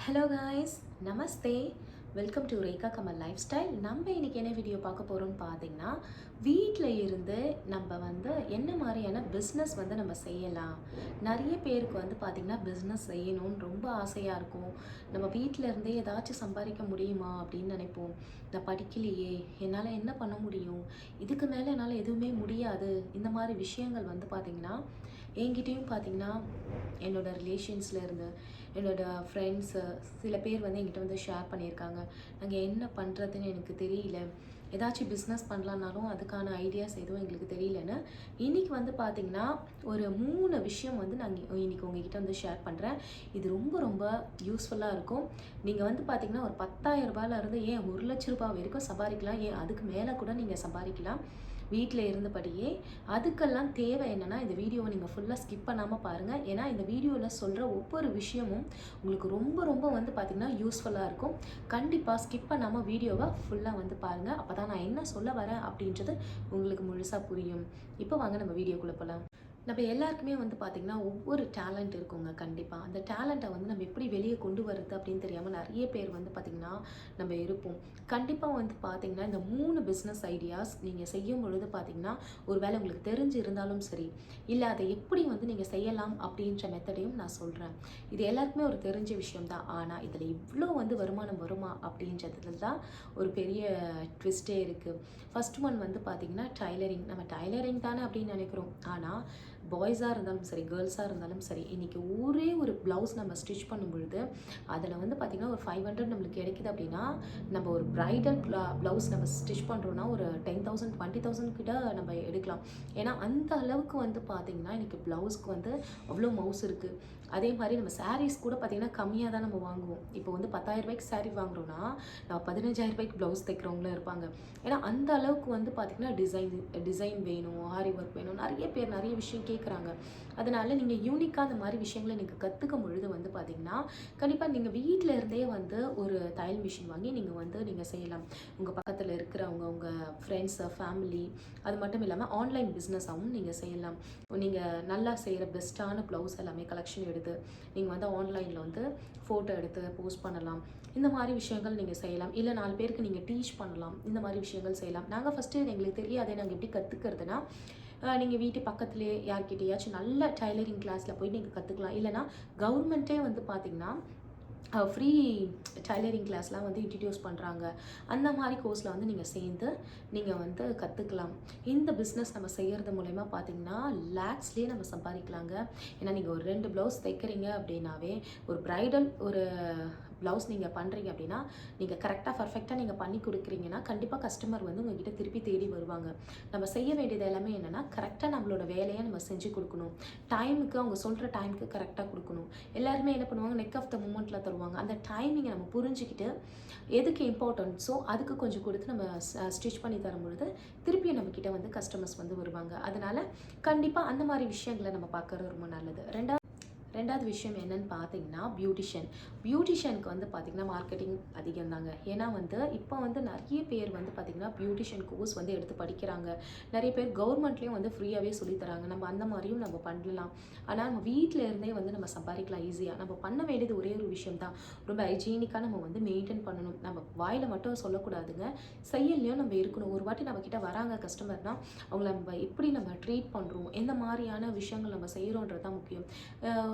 Hello guys, Namaste. Welcome to Rekha Kamal life style. நம்ம இன்றைக்கி என்ன வீடியோ பார்க்க போகிறோம்னு பார்த்தீங்கன்னா, வீட்டில் இருந்து நம்ம என்ன மாதிரியான பிஸ்னஸ் நம்ம செய்யலாம். நிறைய பேருக்கு பார்த்திங்கன்னா பிஸ்னஸ் செய்யணும்னு ரொம்ப ஆசையாக இருக்கும். நம்ம வீட்டில் இருந்தே ஏதாச்சும் சம்பாதிக்க முடியுமா அப்படின்னு நினைப்போம். நான் படிக்கலையே, என்னால் என்ன பண்ண முடியும், இதுக்கு மேலே என்னால் எதுவுமே முடியாது. இந்த மாதிரி விஷயங்கள் பார்த்திங்கன்னா என்கிட்டயும் பார்த்திங்கன்னா என்னோடய ரிலேஷன்ஸில் இருந்து என்னோடய ஃப்ரெண்ட்ஸு சில பேர் என்கிட்ட ஷேர் பண்ணியிருக்காங்க. நாங்கள் என்ன பண்ணுறதுன்னு எனக்கு தெரியல, ஏதாச்சும் பிஸ்னஸ் பண்ணலான்னாலும் அதுக்கான ஐடியாஸ் எதுவும் எங்களுக்கு தெரியலன்னு. இன்றைக்கி பார்த்திங்கன்னா ஒரு 3 விஷயம் நாங்கள் இன்றைக்கி உங்ககிட்ட ஷேர் பண்ணுறேன். இது ரொம்ப ரொம்ப யூஸ்ஃபுல்லாக இருக்கும். நீங்கள் பார்த்திங்கன்னா ஒரு 10,000 ரூபாயிலேருந்து ஏன் 1,00,000 ரூபாய் வரைக்கும் சம்பாதிக்கலாம். ஏன் அதுக்கு மேலே கூட நீங்கள் சம்பாதிக்கலாம் வீட்டில் இருந்தபடியே. அதுக்கெல்லாம் தேவை என்னென்னா, இந்த வீடியோவை நீங்கள் ஃபுல்லாக ஸ்கிப் பண்ணாமல் பாருங்கள். ஏன்னா இந்த வீடியோவில் சொல்கிற ஒவ்வொரு விஷயமும் உங்களுக்கு ரொம்ப ரொம்ப பார்த்திங்கன்னா யூஸ்ஃபுல்லாக இருக்கும். கண்டிப்பாக ஸ்கிப் பண்ணாமல் வீடியோவை ஃபுல்லாக பாருங்கள். அப்போ தான் நான் என்ன சொல்ல வரேன் அப்படின்றது உங்களுக்கு முழுசாக புரியும். இப்போ வாங்க நம்ம வீடியோக்குள்ளே போகலாம். நம்ம எல்லாருக்குமே பார்த்திங்கன்னா ஒவ்வொரு டேலண்ட் இருக்குங்க. கண்டிப்பாக அந்த டேலண்ட்டை நம்ம எப்படி வெளியே கொண்டு வருது அப்படின்னு தெரியாமல் நிறைய பேர் பார்த்திங்கன்னா நம்ம இருப்போம். கண்டிப்பாக பார்த்திங்கன்னா இந்த 3 பிஸ்னஸ் ஐடியாஸ் நீங்கள் செய்யும் பொழுது பார்த்திங்கன்னா ஒரு வேளை உங்களுக்கு தெரிஞ்சு இருந்தாலும் சரி, இல்லை அதை எப்படி நீங்கள் செய்யலாம் அப்படின்ற மெத்தடையும் நான் சொல்கிறேன். இது எல்லாருக்குமே ஒரு தெரிஞ்ச விஷயம்தான். ஆனால் இதில் இவ்வளோ வருமானம் வருமா அப்படின்றதுல தான் ஒரு பெரிய ட்விஸ்டே இருக்குது. ஃபர்ஸ்ட் ஒன் பார்த்திங்கன்னா டைலரிங். நம்ம டைலரிங் தானே அப்படின்னு நினைக்கிறோம். ஆனால் பாய்ஸாக இருந்தாலும் சரி, கேர்ள்ஸாக இருந்தாலும் சரி, இன்றைக்கி ஒரே ஒரு ப்ளவுஸ் நம்ம ஸ்டிச் பண்ணும் பொழுது அதில் பார்த்திங்கன்னா ஒரு 500 நம்மளுக்கு கிடைக்குது அப்படின்னா, நம்ம ஒரு ப்ரைடல் ப்ளவுஸ் நம்ம ஸ்டிச் பண்ணுறோன்னா ஒரு 10,000 20,000 கிட்ட நம்ம எடுக்கலாம். ஏன்னா அந்த அளவுக்கு பார்த்திங்கன்னா இன்றைக்கி ப்ளவுஸ்க்கு அவ்வளோ மவுஸ் இருக்குது. அதே மாதிரி நம்ம சாரீஸ் கூட பார்த்திங்கன்னா கம்மியாக தான் நம்ம வாங்குவோம். இப்போ 10,000 ரூபாய்க்கு சாரீ வாங்குறோன்னா நம்ம 15,000 ரூபாய்க்கு ப்ளவுஸ் தைக்கிறவங்களும் இருப்பாங்க. ஏன்னா அந்த அளவுக்கு பார்த்திங்கன்னா டிசைன் வேணும், ஆரி ஒர்க் வேணும், நிறைய பேர் நிறைய விஷயம் கேட்குறாங்க. அதனால் நீங்கள் யூனிக்காக அந்த மாதிரி விஷயங்களை நீங்கள் கற்றுக்கும் பொழுது பார்த்திங்கன்னா கண்டிப்பாக நீங்கள் வீட்டில் இருந்தே ஒரு தையல் மிஷின் வாங்கி நீங்கள் செய்யலாம். உங்கள் பக்கத்தில் இருக்கிறவங்க, உங்கள் ஃப்ரெண்ட்ஸு, ஃபேமிலி, அது மட்டும் இல்லாமல் ஆன்லைன் பிஸ்னஸாகவும் நீங்கள் செய்யலாம். நீங்கள் நல்லா செய்கிற பெஸ்ட்டான ப்ளவுஸ் எல்லாமே கலெக்ஷன் எடுத்து நீங்கள் ஆன்லைனில் ஃபோட்டோ எடுத்து போஸ்ட் பண்ணலாம். இந்த மாதிரி விஷயங்கள் நீங்கள் செய்யலாம். இல்லை 4 பேருக்கு நீங்கள் டீச் பண்ணலாம். இந்த மாதிரி விஷயங்கள் செய்யலாம். நாங்கள் ஃபஸ்ட்டு எங்களுக்கு தெரியாதே, நாங்கள் எப்படி கற்றுக்கிறதுனா, நீங்கள் வீட்டு பக்கத்துலேயே யார்கிட்டையாச்சும் நல்ல டைலரிங் கிளாஸில் போய் நீங்கள் கற்றுக்கலாம். இல்லைனா கவர்மெண்ட்டே பார்த்திங்கன்னா ஃப்ரீ டைலரிங் கிளாஸ்லாம் இன்ட்ரடியூஸ் பண்ணுறாங்க. அந்த மாதிரி கோர்ஸில் நீங்கள் சேர்ந்து நீங்கள் கற்றுக்கலாம். இந்த பிஸ்னஸ் நம்ம செய்கிறது மூலயமா பார்த்திங்கன்னா லேக்ஸ்லேயே நம்ம சம்பாதிக்கலாங்க. ஏன்னா நீங்கள் ஒரு 2 ப்ளவுஸ் தைக்கிறீங்க அப்படின்னாவே, ஒரு ப்ரைடல் ஒரு ப்ளவுஸ் நீங்கள் பண்ணுறீங்க அப்படின்னா, நீங்கள் கரெக்டாக பர்ஃபெக்டாக நீங்கள் பண்ணி கொடுக்குறீங்கன்னா கண்டிப்பாக கஸ்டமர் உங்கள்கிட்ட திருப்பி தேடி வருவாங்க. நம்ம செய்ய வேண்டியது எல்லாமே என்னென்னா, கரெக்டாக நம்மளோட வேலையை நம்ம செஞ்சு கொடுக்கணும். டைமுக்கு அவங்க சொல்கிற டைமுக்கு கரெக்டாக கொடுக்கணும். எல்லாருமே என்ன பண்ணுவாங்க, நெக் ஆஃப் த மூமெண்ட்டில் தருவாங்க. அந்த டைமிங்கை நம்ம புரிஞ்சுக்கிட்டு எதுக்கு இம்பார்ட்டன்ஸோ அதுக்கு கொஞ்சம் கொடுத்து நம்ம ஸ்டிச் பண்ணி தரும்பொழுது திருப்பியும் நம்மக்கிட்ட கஸ்டமர்ஸ் வருவாங்க. அதனால் கண்டிப்பாக அந்த மாதிரி விஷயங்களை நம்ம பார்க்குறது ரொம்ப நல்லது. ரெண்டாவது விஷயம் என்னன்னு பார்த்தீங்கன்னா பியூட்டிஷியனுக்கு பார்த்திங்கன்னா மார்க்கெட்டிங் அதிகம் தாங்க. ஏன்னா இப்போ நிறைய பேர் பார்த்திங்கன்னா பியூட்டிஷியன் கோர்ஸ் எடுத்து படிக்கிறாங்க. நிறைய பேர் கவர்மெண்ட்லேயும் ஃப்ரீயாகவே சொல்லித்தராங்க. நம்ம அந்த மாதிரியும் நம்ம பண்ணலாம். ஆனால் நம்ம வீட்டில் இருந்தே நம்ம சம்பாதிக்கலாம் ஈஸியாக. நம்ம பண்ண வேண்டியது ஒரே ஒரு விஷயம் தான், ரொம்ப ஹைஜீனிக்காக நம்ம மெயின்டைன் பண்ணணும். நம்ம வாயில் மட்டும் சொல்லக்கூடாதுங்க, செயல்லையும் நம்ம இருக்கணும். ஒரு வாட்டி நம்மக்கிட்ட வராங்க கஸ்டமர்னால் அவங்கள நம்ம எப்படி நம்ம ட்ரீட் பண்ணுறோம், எந்த மாதிரியான விஷயங்கள் நம்ம செய்கிறோன்றது தான் முக்கியம்.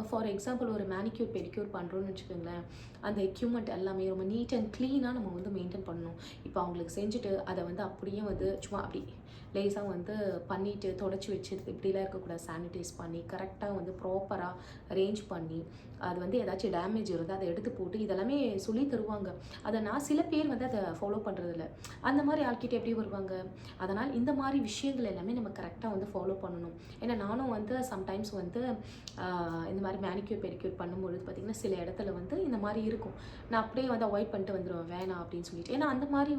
ஃபார் எக்ஸாம்பிள் ஒரு மேனிக்யூர் பெடிக்யூர் பண்ணுறோன்னு வச்சுக்கோங்களேன், அந்த எக்யூப்மெண்ட் எல்லாமே ரொம்ப நீட் அண்ட் க்ளீனாக நம்ம மெயின்டைன் பண்ணணும். இப்போ அவங்களுக்கு செஞ்சுட்டு அதை அப்படியே சும்மா அப்படி லேஸாக பண்ணிவிட்டு தொடச்சி வச்சு இப்படிலாம் இருக்கக்கூடாது. சானிடைஸ் பண்ணி கரெக்டாக ப்ராப்பராக அரேஞ்ச் பண்ணி, அது ஏதாச்சும் டேமேஜ் இருந்தால் அதை எடுத்து போட்டு இதெல்லாமே சொல்லி தருவாங்க. அதை சில பேர் அதை ஃபாலோ பண்ணுறதில்ல. அந்த மாதிரி ஆள்கிட்ட எப்படி வருவாங்க? அதனால் இந்த மாதிரி விஷயங்கள் எல்லாமே நம்ம கரெக்டாக ஃபாலோ பண்ணணும். ஏன்னா நானும் சம்டைம்ஸ் இந்த மாதிரி மேனிக்யூர் பெடிக்யூர் பண்ணும்பொழுது பார்த்திங்கன்னா சில இடத்துல இந்த மாதிரி இருக்கும். நான் அப்படியே அவாய்ட் பண்ணிட்டு வந்துடுவேன், வேணாம் அப்படின்னு சொல்லிட்டு. ஏன்னா அந்த மாதிரி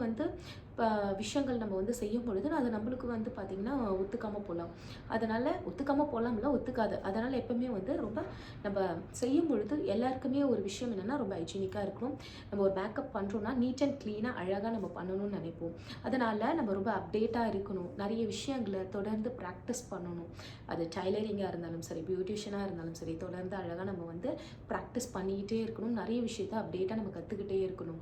விஷயங்கள் நம்ம செய்யும் பொழுது அது நம்மளுக்கு பார்த்திங்கன்னா ஒத்துக்காமல் போகலாம். அதனால் ஒத்துக்காமல் போகலாம்ல, ஒத்துக்காது. அதனால் எப்போவுமே ரொம்ப நம்ம செய்யும் பொழுது எல்லாருக்குமே ஒரு விஷயம் என்னென்னா, ரொம்ப ஹைஜீனிக்காக இருக்கணும். நம்ம ஒரு மேக்கப் பண்ணுறோன்னா நீட் அண்ட் க்ளீனாக அழகாக நம்ம பண்ணணும்னு நினைப்போம். அதனால் நம்ம ரொம்ப அப்டேட்டாக இருக்கணும். நிறைய விஷயங்களை தொடர்ந்து ப்ராக்டிஸ் பண்ணணும். அது டைலரிங்காக இருந்தாலும் சரி, பியூட்டிஷியனாக இருந்தாலும் சரி, தொடர்ந்து அழகாக நம்ம ப்ராக்டிஸ் பண்ணிக்கிட்டே இருக்கணும். நிறைய விஷயங்கள் விஷயத்த அப்டேட்டாக நம்ம கற்றுக்கிட்டே இருக்கணும்.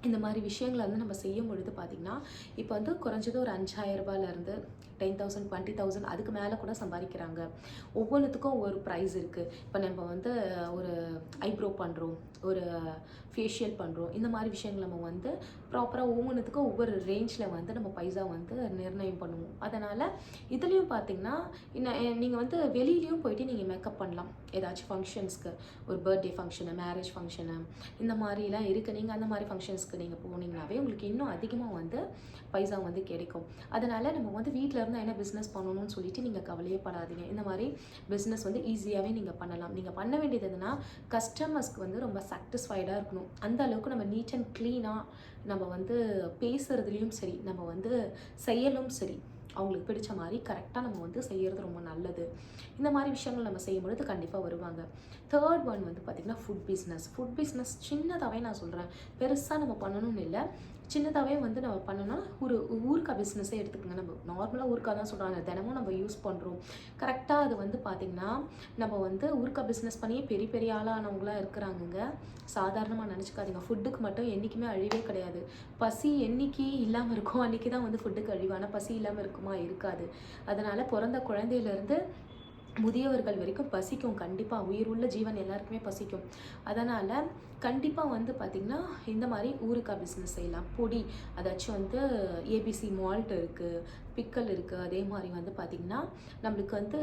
இந்த மாதிரி விஷயங்களை வந்து நம்ம செய்யும் பொழுது பார்த்திங்கன்னா, இப்போ வந்து குறைஞ்சது ஒரு 5,000 ரூபாயிலேருந்து 10,000 20,000 அதுக்கு மேலே கூட சம்பாதிக்கிறாங்க. ஒவ்வொன்றுத்துக்கும் ஒவ்வொரு ப்ரைஸ் இருக்குது. இப்போ நம்ம வந்து ஒரு ஐப்ரோ பண்ணுறோம், ஒரு ஃபேஷியல் பண்ணுறோம், இந்த மாதிரி விஷயங்கள் நம்ம வந்து ப்ராப்பராக ஒவ்வொன்றுத்துக்கும் ஒவ்வொரு ரேஞ்சில் வந்து நம்ம பைசா வந்து நிர்ணயம் பண்ணுவோம். அதனால் இதுலேயும் பார்த்திங்கன்னா நீங்கள் வந்து வெளியிலையும் போயிட்டு நீங்கள் மேக்கப் பண்ணலாம். ஏதாச்சும் ஃபங்க்ஷன்ஸ்க்கு, ஒரு பர்த்டே ஃபங்க்ஷனு, மேரேஜ் ஃபங்க்ஷனு, இந்த மாதிரிலாம் இருக்குது. நீங்கள் அந்த மாதிரி ஃபங்க்ஷன்ஸ்க்கு நீங்கள் போனீங்கன்னாவே உங்களுக்கு இன்னும் அதிகமாக வந்து பைசா வந்து கிடைக்கும். அதனால் நம்ம வந்து வீட்டில் இருந்தால் என்ன பிஸ்னஸ் பண்ணணும்னு சொல்லிட்டு நீங்கள் கவலையே படாதீங்க. இந்த மாதிரி பிஸ்னஸ் வந்து ஈஸியாகவே நீங்கள் பண்ணலாம். நீங்கள் பண்ண வேண்டியது எதுனா, கஸ்டமர்ஸ்க்கு வந்து ரொம்ப சாட்டிஸ்ஃபைடாக இருக்கணும். அந்த அளவுக்கு நம்ம நீட் அண்ட் க்ளீனாக நம்ம வந்து பேசுகிறதுலையும் சரி, நம்ம வந்து செய்யலும் சரி, அவங்களுக்கு பிடிச்ச மாதிரி கரெக்டாக நம்ம வந்து செய்கிறது ரொம்ப நல்லது. இந்த மாதிரி விஷயங்கள் நம்ம செய்யும்பொழுது கண்டிப்பாக வருவாங்க. தேர்ட் ஒன் வந்து பார்த்திங்கன்னா ஃபுட் பிஸ்னஸ் சின்னதாகவே நான் சொல்கிறேன், பெருசாக நம்ம பண்ணணும்னு இல்லை, சின்னதாகவே வந்து நம்ம பண்ணோம்னா ஒரு ஊறுகாய் பிஸ்னஸே எடுத்துக்கோங்க. நம்ம நார்மலாக ஊறுகாய் தான் சொல்கிறாங்க, தினமும் நம்ம யூஸ் பண்ணுறோம். கரெக்டாக அது வந்து பார்த்திங்கன்னா நம்ம வந்து ஊறுகாய் பிஸ்னஸ் பண்ணியே பெரிய பெரிய ஆளானவங்களாம் இருக்கிறாங்கங்க. சாதாரணமாக நினச்சிக்காதீங்க. ஃபுட்டுக்கு மட்டும் என்றைக்குமே அழிவே கிடையாது. பசி என்றைக்கு இல்லாமல் இருக்கும் அன்றைக்கி தான் வந்து ஃபுட்டுக்கு அழிவு. ஆனால் பசி இல்லாமல் இருக்குமா? இருக்காது. அதனால் பிறந்த குழந்தையிலேருந்து முதியவர்கள் வரைக்கும் பசிக்கும். கண்டிப்பாக உயிருள்ள ஜீவன் எல்லாருக்குமே பசிக்கும். அதனால் கண்டிப்பாக வந்து பார்த்திங்கன்னா இந்த மாதிரி ஊறுகாய் பிஸ்னஸ் செய்யலாம். பொடி, அதாச்சும் வந்து ஏபிசி மால்ட் இருக்குது, பிக்கல் இருக்குது. அதே மாதிரி வந்து பார்த்திங்கன்னா நம்மளுக்கு வந்து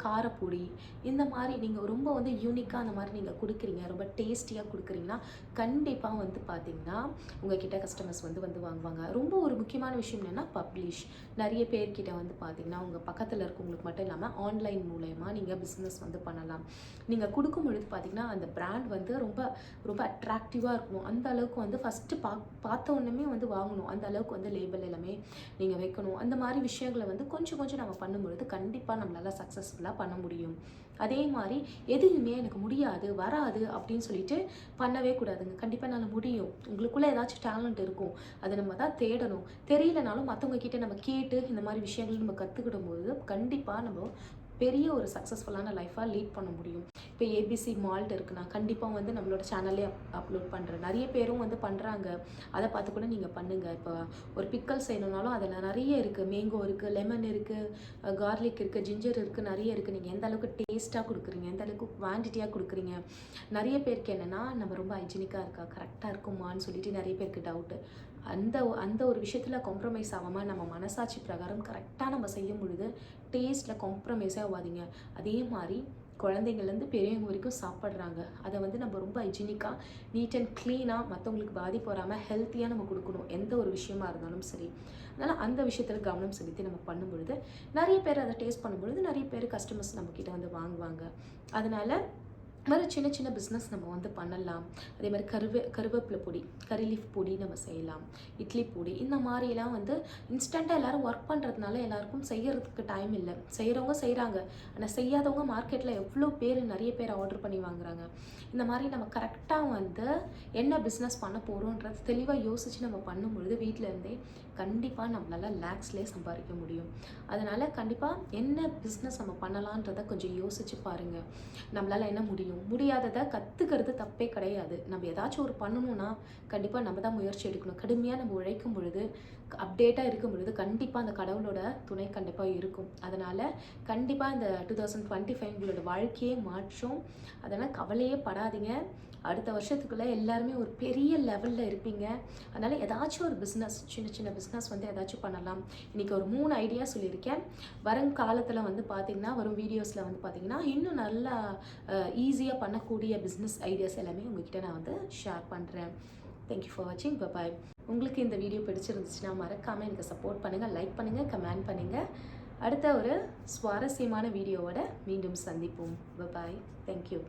காரப்பொடி, இந்த மாதிரி நீங்கள் ரொம்ப வந்து யூனிக்காக அந்த மாதிரி நீங்கள் கொடுக்குறீங்க, ரொம்ப டேஸ்டியாக கொடுக்குறீங்கன்னா கண்டிப்பாக வந்து பார்த்திங்கன்னா உங்கள்கிட்ட கஸ்டமர்ஸ் வந்து வாங்குவாங்க. ரொம்ப ஒரு முக்கியமான விஷயம் என்னென்னா பப்ளிஷ். நிறைய பேர்கிட்ட வந்து பார்த்திங்கன்னா உங்கள் பக்கத்தில் இருக்கவங்களுக்கு மட்டும் இல்லாமல் ஆன்லைன் மூலயமா நீங்கள் பிஸ்னஸ் வந்து பண்ணலாம். நீங்கள் கொடுக்கும் பொழுது பார்த்திங்கன்னா அந்த பிராண்ட் வந்து ரொம்ப ரொம்ப அட்ராக்டிவாக இருக்கணும். அந்த அளவுக்கு வந்து ஃபஸ்ட்டு பார்த்த உடனே வந்து வாங்கணும். அந்த அளவுக்கு வந்து லேபிள் எல்லாமே நீங்கள் வைக்கணும். அந்த மாதிரி விஷயங்களை வந்து கொஞ்சம் கொஞ்சம் நம்ம பண்ணும்பொழுது கண்டிப்பாக நம்மளால் சக்ஸஸ்ஃபுல்லாக பண்ண முடியும். அதே மாதிரி எதுவுமே எனக்கு முடியாது, வராது அப்படின்னு சொல்லிட்டு பண்ணவே கூடாதுங்க. கண்டிப்பாக என்னால் முடியும். உங்களுக்குள்ளே ஏதாச்சும் டேலண்ட் இருக்கும், அதை நம்ம தான் தேடணும். தெரியலனாலும் மற்றவங்க கிட்டே நம்ம கேட்டு இந்த மாதிரி விஷயங்கள் நம்ம கற்றுக்கிடும் போது கண்டிப்பாக நம்ம பெரிய ஒரு சக்ஸஸ்ஃபுல்லான லைஃபாக லீட் பண்ண முடியும். இப்போ ஏபிசி மால்ட் இருக்குன்னா கண்டிப்பாக வந்து நம்மளோட சேனல்லே அப்லோட் பண்ணுறேன். நிறைய பேரும் வந்து பண்ணுறாங்க, அதை பார்த்து கூட நீங்கள் பண்ணுங்கள். இப்போ ஒரு பிக்கல் செய்யணுன்னாலும் அதில் நிறைய இருக்குது. மேங்கோ இருக்குது, லெமன் இருக்குது, கார்லிக் இருக்குது, ஜிஞ்சர் இருக்குது, நிறைய இருக்குது. நீங்கள் எந்த அளவுக்கு டேஸ்ட்டாக கொடுக்குறீங்க, எந்த அளவுக்கு குவான்டிட்டியாக கொடுக்குறீங்க. நிறைய பேருக்கு என்னென்னா நம்ம ரொம்ப ஹைஜீனிக்காக இருக்கா, கரெக்டாக இருக்குமான்னு சொல்லிட்டு நிறைய பேருக்கு டவுட்டு. அந்த ஒரு விஷயத்தில் காம்ப்ரமைஸ் ஆகாமல் நம்ம மனசாட்சி பிரகாரம் கரெக்டாக நம்ம செய்யும் பொழுது டேஸ்ட்டில் காம்ப்ரமைஸே ஆகாதீங்க. அதே மாதிரி குழந்தைங்கள்லேருந்து பெரியவங்க வரைக்கும் சாப்பிட்றாங்க. அதை வந்து நம்ம ரொம்ப ஹைஜீனிக்காக, நீட் அண்ட் க்ளீனாக, மற்றவங்களுக்கு பாதிப்பு வராமல் ஹெல்த்தியாக நம்ம கொடுக்கணும். எந்த ஒரு விஷயமா இருந்தாலும் சரி. அதனால் அந்த விஷயத்தில் கவனம் செலுத்தி நம்ம பண்ணும்பொழுது நிறைய பேர் அதை டேஸ்ட் பண்ணும்பொழுது நிறைய பேர் கஸ்டமர்ஸ் நம்மக்கிட்ட வந்து வாங்குவாங்க. அதனால் மாதிரி சின்ன சின்ன பிஸ்னஸ் நம்ம வந்து பண்ணலாம். அதே மாதிரி கருவேப்பிலை பொடி, கறி லீஃப் பொடி நம்ம செய்யலாம், இட்லி பொடி, இந்த மாதிரிலாம் வந்து இன்ஸ்டண்ட்டாக எல்லோரும் ஒர்க் பண்ணுறதுனால எல்லாருக்கும் செய்கிறதுக்கு டைம் இல்லை. செய்கிறவங்க செய்கிறாங்க, ஆனால் செய்யாதவங்க மார்க்கெட்டில் எவ்வளோ பேர், நிறைய பேர் ஆர்டர் பண்ணி வாங்குறாங்க. இந்த மாதிரி நம்ம கரெக்டாக வந்து என்ன பிஸ்னஸ் பண்ண போகிறோன்றது தெளிவாக யோசித்து நம்ம பண்ணும்பொழுது வீட்டிலேருந்தே கண்டிப்பாக நம்மளால் லேக்ஸ்லேயே சம்பாதிக்க முடியும். அதனால் கண்டிப்பாக என்ன பிஸ்னஸ் நம்ம பண்ணலான்றதை கொஞ்சம் யோசித்து பாருங்கள். நம்மளால் என்ன முடியாததை கற்றுக்கிறது தப்பே கிடையாது. நம்ம ஏதாச்சும் ஒரு பண்ணணும்னா கண்டிப்பாக நம்ம தான் முயற்சி எடுக்கணும். கடுமையாக நம்ம உழைக்கும் பொழுது, அப்டேட்டாக இருக்கும் பொழுது கண்டிப்பாக அந்த கடவுளோட துணை கண்டிப்பாக இருக்கும். அதனால் கண்டிப்பாக இந்த 2025 உங்களோட வாழ்க்கையே மாற்றும். அதனால் கவலையே படாதீங்க. அடுத்த வருஷத்துக்குள்ளே எல்லாருமே ஒரு பெரிய லெவலில் இருப்பீங்க. அதனால் ஏதாச்சும் ஒரு பிஸ்னஸ், சின்ன சின்ன பிஸ்னஸ் வந்து ஏதாச்சும் பண்ணலாம். இன்றைக்கி ஒரு 3 ஐடியா சொல்லியிருக்கேன். வருங்காலத்தில் வந்து பார்த்திங்கன்னா, வரும் வீடியோஸில் வந்து பார்த்திங்கன்னா இன்னும் நல்லா ஈஸியாக பண்ணக்கூடிய பிஸ்னஸ் ஐடியாஸ் எல்லாமே உங்கள்கிட்ட நான் வந்து ஷேர் பண்ணுறேன். தேங்க்யூ ஃபார் வாட்சிங். பாய். உங்களுக்கு இந்த வீடியோ பிடிச்சிருந்துச்சுன்னா மறக்காமல் எனக்கு சப்போர்ட் பண்ணுங்கள், லைக் பண்ணுங்கள், கமெண்ட் பண்ணுங்கள். அடுத்த ஒரு சுவாரஸ்யமான வீடியோவோட மீண்டும் சந்திப்போம். பாய். தேங்க்யூ.